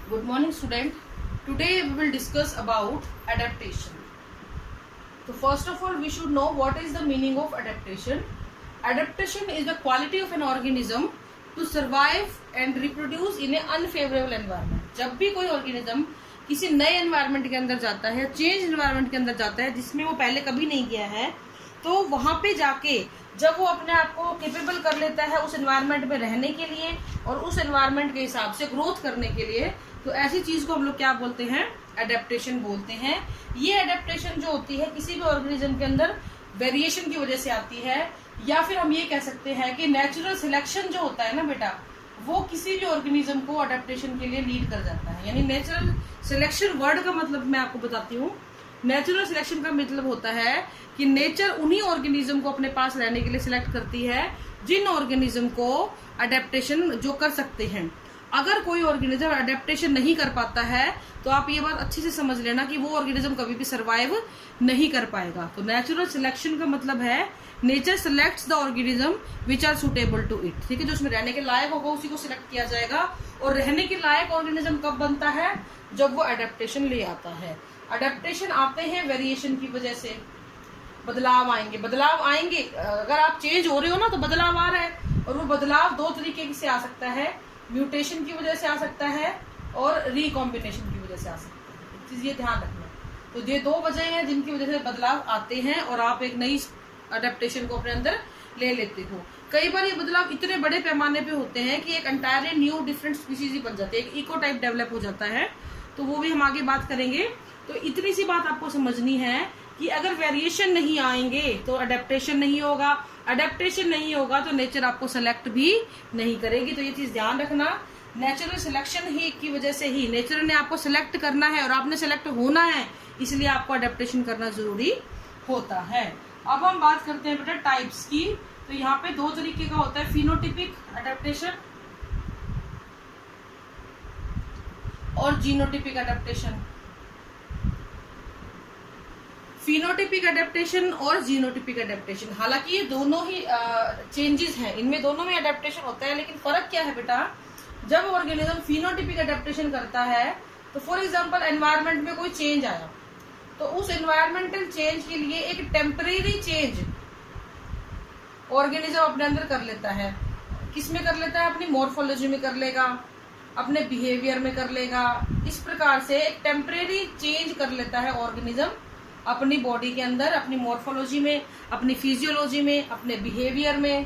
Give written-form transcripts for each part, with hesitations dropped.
Good morning, student. Today we will discuss about adaptation. So first of all, we should know what is the meaning of adaptation. Adaptation is the quality of an organism to survive and reproduce in an unfavorable environment. जब भी कोई organism किसी नए environment के अंदर जाता है, change environment के अंदर जाता है, जिसमें वो पहले कभी नहीं गया है, तो वहां पे जाके जब वो अपने आप को केपेबल कर लेता है उस एनवायरनमेंट में रहने के लिए और उस एनवायरनमेंट के हिसाब से ग्रोथ करने के लिए, तो ऐसी चीज को हम लोग क्या बोलते हैं? एडेप्टेशन बोलते हैं। ये एडेप्टेशन जो होती है किसी भी ऑर्गेनिज्म के अंदर वेरिएशन की वजह से आती है, या फिर हम ये कह सकते हैं कि नेचुरल सिलेक्शन जो होता है ना बेटा, वो किसी भी ऑर्गेनिज्म को अडेप्टेशन के लिए लीड कर जाता है। यानी नेचुरल सिलेक्शन वर्ड का मतलब मैं आपको बताती हूँ। नेचुरल सिलेक्शन का मतलब होता है कि नेचर उन्हीं ऑर्गेनिज्म को अपने पास रहने के लिए सिलेक्ट करती है जिन ऑर्गेनिज्म को अडेप्टेशन जो कर सकते हैं। अगर कोई ऑर्गेनिज्म अडेप्टेशन नहीं कर पाता है तो आप ये बात अच्छे से समझ लेना कि वो ऑर्गेनिज्म कभी भी सरवाइव नहीं कर पाएगा। तो नेचुरल सिलेक्शन का मतलब है nature selects the organism which are suitable to it. ठीक है, जो उसमें रहने के लायक होगा उसी को सिलेक्ट किया जाएगा। और रहने के लायक ऑर्गेनिज्म कब बनता है? जब वो अडेप्टेशन ले आता है। अडेप्टेशन आते हैं वेरिएशन की वजह से, बदलाव आएंगे। अगर आप चेंज हो रहे हो ना तो बदलाव आ रहा है, और वो बदलाव दो तरीके से आ सकता है। म्यूटेशन की वजह से आ सकता है और रिकॉम्बिनेशन की वजह से आ सकता है। एक चीज ये ध्यान रखना। तो ये दो वजह हैं जिनकी वजह से बदलाव आते हैं और आप एक नई अडेप्टेशन को अपने अंदर ले लेते हो। कई बार ये बदलाव इतने बड़े पैमाने पे होते हैं कि एक एंटायरली न्यू डिफरेंट स्पीशीज ही बन जाती है, एक इको टाइप डेवलप हो जाता है। तो वो भी हम आगे बात करेंगे। तो इतनी सी बात आपको समझनी है कि अगर वेरिएशन नहीं आएंगे तो अडेप्टेशन नहीं होगा, अडेप्टेशन नहीं होगा तो नेचर आपको सेलेक्ट भी नहीं करेगी। तो ये चीज ध्यान रखना। नेचुरल सिलेक्शन ही की वजह से ही नेचर ने आपको सिलेक्ट करना है और आपने सिलेक्ट होना है, इसलिए आपको अडेप्टेशन करना जरूरी होता है। अब हम बात करते हैं बेटा टाइप्स की। तो यहाँ पे दो तरीके का होता है, फिनोटिपिक अडेप्टेशन और जीनोटिपिक अडेप्टेशन। फिनोटिपिक अडेप्टेशन और जीनोटिपिक अडेप्टेशन, हालांकि ये दोनों ही चेंजेस हैं, इनमें दोनों में अडेप्टेशन होता है। लेकिन फर्क क्या है बेटा? जब ऑर्गेनिज्म फिनोटिपिक अडेप्टेशन करता है तो फॉर एग्जांपल एनवायरनमेंट में कोई चेंज आया, तो उस एनवायरमेंटल चेंज के लिए एक टेम्परेरी चेंज ऑर्गेनिज्म अपने अंदर कर लेता है। किसमें कर लेता है? अपनी मॉर्फोलॉजी में कर लेगा, अपने बिहेवियर में कर लेगा। इस प्रकार से एक टेम्परेरी चेंज कर लेता है ऑर्गेनिज्म अपनी बॉडी के अंदर, अपनी मॉर्फोलॉजी में, अपनी फिजियोलॉजी में, अपने बिहेवियर में।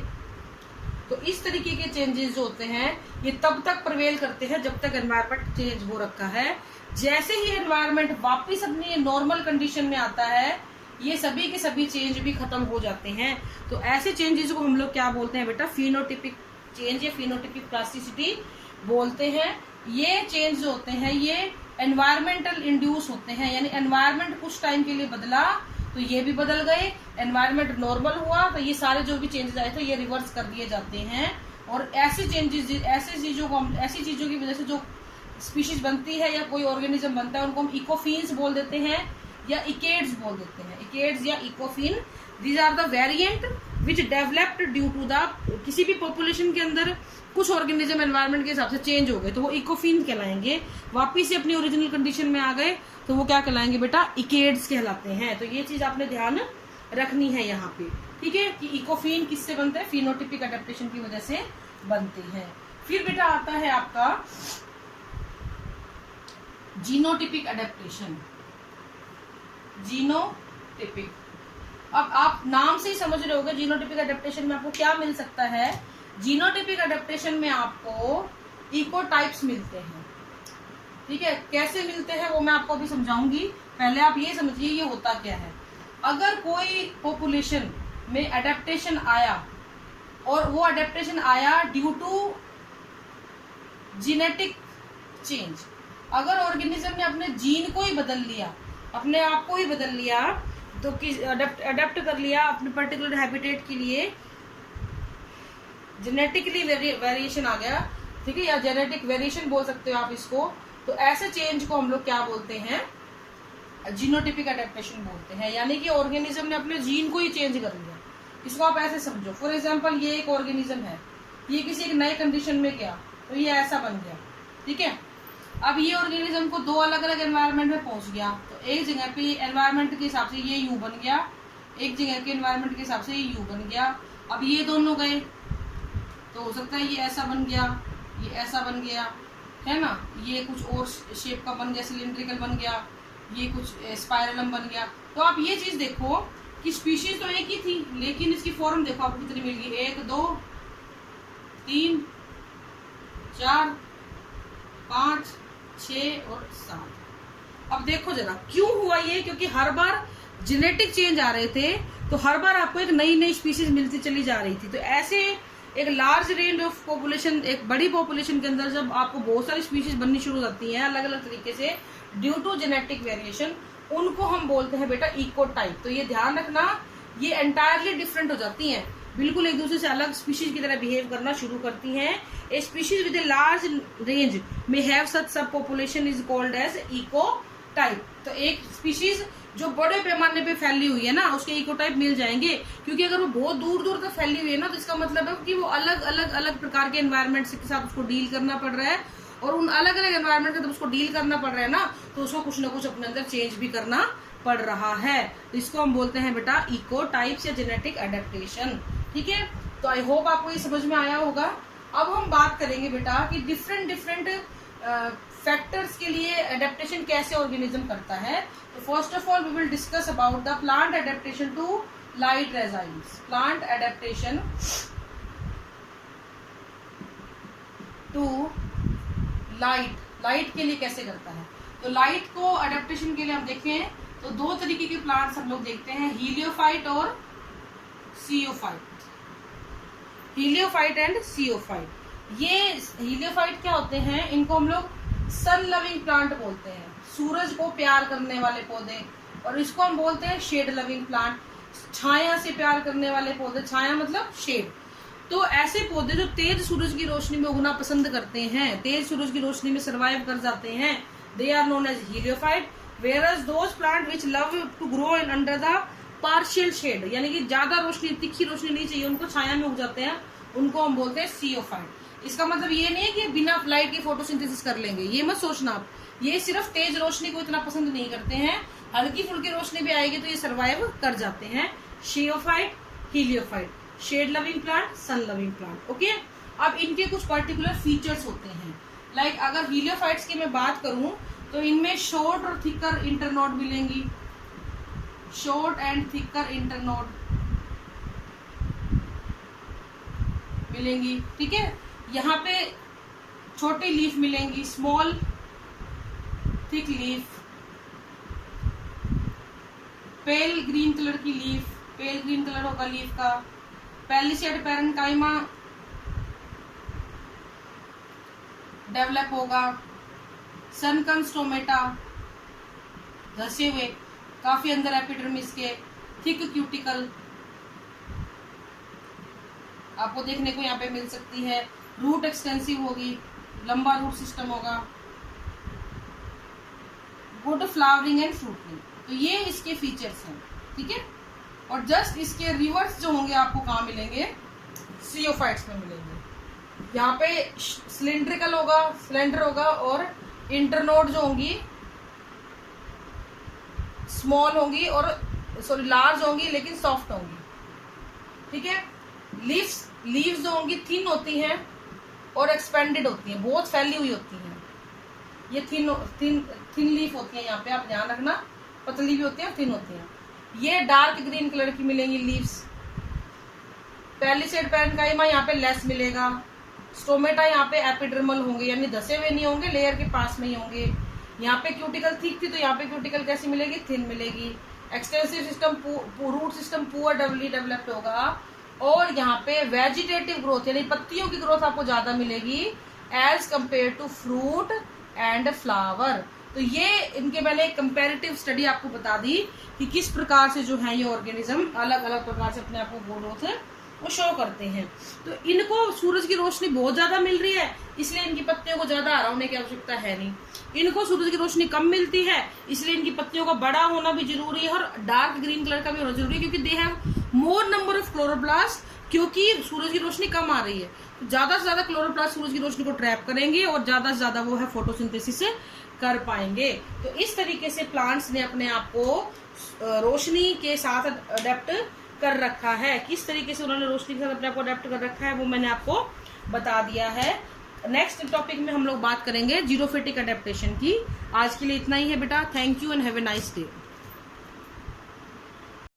तो इस तरीके के चेंजेस जो होते हैं ये तब तक प्रिवेल करते हैं जब तक एनवायरनमेंट चेंज हो रखा है। जैसे ही एनवायरनमेंट वापस अपनी नॉर्मल कंडीशन में आता है, ये सभी के सभी चेंज भी खत्म हो जाते हैं। तो ऐसे चेंजेस को हम लोग क्या बोलते हैं बेटा? फिनोटिपिक चेंज या फिनोटिपिक प्लास्टिसिटी बोलते हैं। ये चेंज जो होते हैं ये एनवायरमेंटल इंड्यूस होते हैं, यानी एनवायरनमेंट कुछ टाइम के लिए बदला तो ये भी बदल गए, एनवायरनमेंट नॉर्मल हुआ तो ये सारे जो भी चेंजेस आए थे ये रिवर्स कर दिए जाते हैं। और ऐसे चेंजेस, ऐसी चीजों की वजह से जो स्पीशीज बनती है या कोई ऑर्गेनिज्म बनता है उनको हम इकोफिन्स बोल देते हैं या इकेड्स बोल देते हैं। इकेड्स या ecophene, these are the variant which developed due to the, किसी भी पॉपुलेशन के अंदर कुछ ऑर्गेनिज्म एनवायरनमेंट के हिसाब से चेंज हो गए तो वो इकोफिन कहलाएंगे। वापिस से अपनी ओरिजिनल कंडीशन में आ गए तो वो क्या कहलाएंगे बेटा? इकेड्स कहलाते हैं। तो ये चीज आपने ध्यान रखनी है यहाँ पे, ठीक है, कि इकोफिन किससे बनते हैं? फिनोटिपिक अडेप्टेशन की वजह से बनते हैं। फिर बेटा आता है आपका जीनोटिपिक अडेप्टेशन। जीनोटिपिक, अब आप नाम से ही समझ रहे होगे जीनोटिपिक अडेप्टेशन में आपको क्या मिल सकता है। जीनोटिपिक अडेप्टेशन में आपको इको टाइप्स मिलते हैं। ठीक है, कैसे मिलते हैं वो मैं आपको अभी समझाऊंगी। पहले आप ये समझिए ये होता क्या है। अगर कोई पॉपुलेशन में अडेप्टेशन आया और वो अडेप्टेशन आया ड्यू टू जीनेटिक चेंज, अगर ऑर्गेनिज्म ने अपने जीन को ही बदल लिया, अपने आप को ही बदल लिया, तो अडेप्ट कर लिया अपने पर्टिकुलर हैबिटेट के लिए, जेनेटिकली वेरिएशन आ गया, ठीक है, या जेनेटिक वेरिएशन बोल सकते हो आप इसको। तो ऐसे चेंज को हम लोग क्या बोलते हैं? जीनोटिपिक अडेप्टेशन बोलते हैं। यानी कि ऑर्गेनिज्म ने अपने जीन को ही चेंज कर लिया। इसको आप ऐसे समझो, फॉर एग्जांपल ये एक ऑर्गेनिज्म है, ये किसी एक नए कंडीशन में गया तो ये ऐसा बन गया, ठीक है। अब ये ऑर्गेनिज्म को दो अलग अलग एनवायरनमेंट में पहुंच गया, तो एक जगह पे एनवायरनमेंट के हिसाब से ये यू बन गया, एक जगह के एनवायरनमेंट के हिसाब से ये यू बन गया। अब ये दोनों गए तो हो सकता है ये ऐसा बन गया, ये ऐसा बन गया, है ना, ये कुछ और शेप का बन गया, सिलिंड्रिकल बन गया, ये कुछ स्पाइरलम बन गया। तो आप ये चीज देखो कि स्पीशीज तो एक ही थी, लेकिन इसकी फॉर्म देखो आपको कितनी मिल गई, 1 2 3 4 5 6 और 7। अब देखो जरा क्यों हुआ ये, क्योंकि हर बार जेनेटिक चेंज आ रहे थे, तो हर बार आपको एक नई नई स्पीशीज मिलती चली जा रही थी। तो ऐसे एक लार्ज रेंज ऑफ पॉपुलेशन, एक बड़ी पॉपुलेशन के अंदर जब आपको बहुत सारी स्पीशीज बननी शुरू हो जाती हैं अलग अलग तरीके से ड्यू टू जेनेटिक वेरिएशन, उनको हम बोलते हैं बेटा इकोटाइप। तो ये ध्यान रखना, ये एंटायरली डिफरेंट हो जाती हैं, बिल्कुल एक दूसरे से अलग स्पीशीज की तरह बिहेव करना शुरू करती हैं। A species with a large range में have such sub population is called as ecotype. तो एक स्पीशीज जो बड़े पैमाने पे फैली हुई है ना, उसके इकोटाइप मिल जाएंगे, क्योंकि अगर वो बहुत दूर दूर तक फैली हुई है ना, तो इसका मतलब है कि वो अलग अलग अलग प्रकार के एनवायरनमेंट के साथ उसको डील करना पड़ रहा है, और उन अलग अलग एनवायरनमेंट के साथ उसको डील करना पड़ रहा है ना, तो उसको कुछ ना कुछ अपने अंदर चेंज भी करना पड़ रहा है। तो इसको हम बोलते हैं बेटा इकोटाइप्स या जेनेटिक एडेप्टेशन। ठीक है, तो आई होप आपको ये समझ में आया होगा। अब हम बात करेंगे बेटा कि डिफरेंट डिफरेंट फैक्टर्स के लिए एडेप्टेशन कैसे ऑर्गेनिज्म करता है। तो first of all we will discuss about the plant adaptation to light regimes. Plant adaptation to light के लिए कैसे करता है। तो लाइट को एडेप्टेशन के लिए हम देखें तो दो तरीके के प्लांट्स हम लोग देखते हैं, हीलियोफाइट और सीओफाइट। हीलियोफाइट एंड सीओफाइट। ये हीलियोफाइट क्या होते हैं, इनको हम लोग सन लविंग प्लांट बोलते हैं, सूरज को प्यार करने वाले पौधे। और इसको हम बोलते हैं शेड लविंग प्लांट, छाया से प्यार करने वाले पौधे। छाया मतलब शेड। तो ऐसे पौधे जो तेज सूरज की रोशनी में उगना पसंद करते हैं, तेज सूरज की रोशनी में सर्वाइव कर जाते हैं, they are known as heliophyte. Whereas those plant which love to grow in under the partial shade, यानी कि ज्यादा रोशनी, तिखी रोशनी नहीं चाहिए उनको, छाया में उग जाते हैं, उनको हम बोलते हैं सीओफाइट। इसका मतलब ये नहीं है कि बिना लाइट की फोटोसिंथेसिस कर लेंगे, ये मत सोचना आप। ये सिर्फ तेज रोशनी को इतना पसंद नहीं करते हैं, हल्की फुल्की रोशनी भी आएगी तो ये सर्वाइव कर जाते हैं। Sciophyte, heliophyte, shade loving plant, sun loving plant. Okay, अब इनके कुछ पर्टिकुलर फीचर्स होते हैं। लाइक अगर हीलियोफाइट्स की मैं बात करूं तो इनमें शॉर्ट और थिकर इंटरनोड मिलेंगी, शॉर्ट एंड थिकर इंटरनोड मिलेंगी। ठीक है, यहाँ पे छोटी लीफ मिलेंगी, स्मॉल थिक लीफ, पेल ग्रीन कलर की लीफ, पेल ग्रीन कलर होगा लीफ का। पैलिसेड पैरेन्काइमा डेवलप होगा। सनकन स्टोमेटा धसे हुए काफी अंदर एपिडर्मिस के, थिक क्यूटिकल आपको देखने को यहाँ पे मिल सकती है। रूट एक्सटेंसिव होगी, लंबा रूट सिस्टम होगा। गुड फ्लावरिंग एंड फ्रूटिंग, तो ये इसके फीचर्स हैं। ठीक है, और जस्ट इसके रिवर्स जो होंगे आपको कहाँ मिलेंगे, सीओफाइट्स में मिलेंगे। यहाँ पे सिलिंड्रिकल होगा, सिलेंडर होगा, और इंटरनोड जो होंगी स्मॉल होंगी, और सॉरी लार्ज होंगी लेकिन सॉफ्ट होंगी। ठीक है, लीव्स जो होंगी थिन होती हैं और एक्सपेंडेड होती हैं, बहुत फैली हुई होती हैं। ये थिन लीफ होती है, यहाँ पे आप ध्यान रखना, पतली भी होती है, थिन होती हैं। ये डार्क ग्रीन कलर की मिलेंगी लीव्स। पैलिसेड पैरेन्काइमा यहाँ पे लेस मिलेगा। स्टोमेटा यहाँ पे एपिडर्मल होंगे, यानी धसे हुए नहीं होंगे, लेयर के पास में ही होंगे। यहाँ पे क्यूटिकल थिक थी, तो यहाँ पे क्यूटिकल कैसी मिलेगी, थिन मिलेगी। Extensive system, root system poor developed होगा। और यहाँ पे वेजिटेटिव ग्रोथ, यानी पत्तियों की ग्रोथ आपको ज्यादा मिलेगी as compare to fruit and flower. तो ये इनके मैंने एक कंपैरेटिव स्टडी आपको बता दी कि किस प्रकार से जो है ये ऑर्गेनिज्म अलग अलग प्रकार से अपने आप को ग्रोथ वो शो करते हैं। तो इनको सूरज की रोशनी बहुत ज्यादा मिल रही है, इसलिए इनकी पत्तियों को ज्यादा हरा होने की आवश्यकता है नहीं। इनको सूरज की रोशनी कम मिलती है, इसलिए इनकी पत्तियों का बड़ा होना भी जरूरी है, और डार्क ग्रीन कलर का भी होना जरूरी है, क्योंकि they have more number of chloroplast, क्योंकि सूरज की रोशनी कम आ रही है, ज्यादा से ज्यादा क्लोरोप्लास्ट सूरज की रोशनी को ट्रैप करेंगे और ज्यादा से ज्यादा वो है फोटोसिंथेसिस कर पाएंगे। तो इस तरीके से प्लांट्स ने अपने आप को रोशनी के साथ अडेप्ट कर रखा है। किस तरीके से उन्होंने रोशनी के साथ अपने आप को अडेप्ट कर रखा है वो मैंने आपको बता दिया है। नेक्स्ट टॉपिक में हम लोग बात करेंगे जीरोफिटिक अडेप्टेशन की। आज के लिए इतना ही है बेटा। Thank you and have a nice day.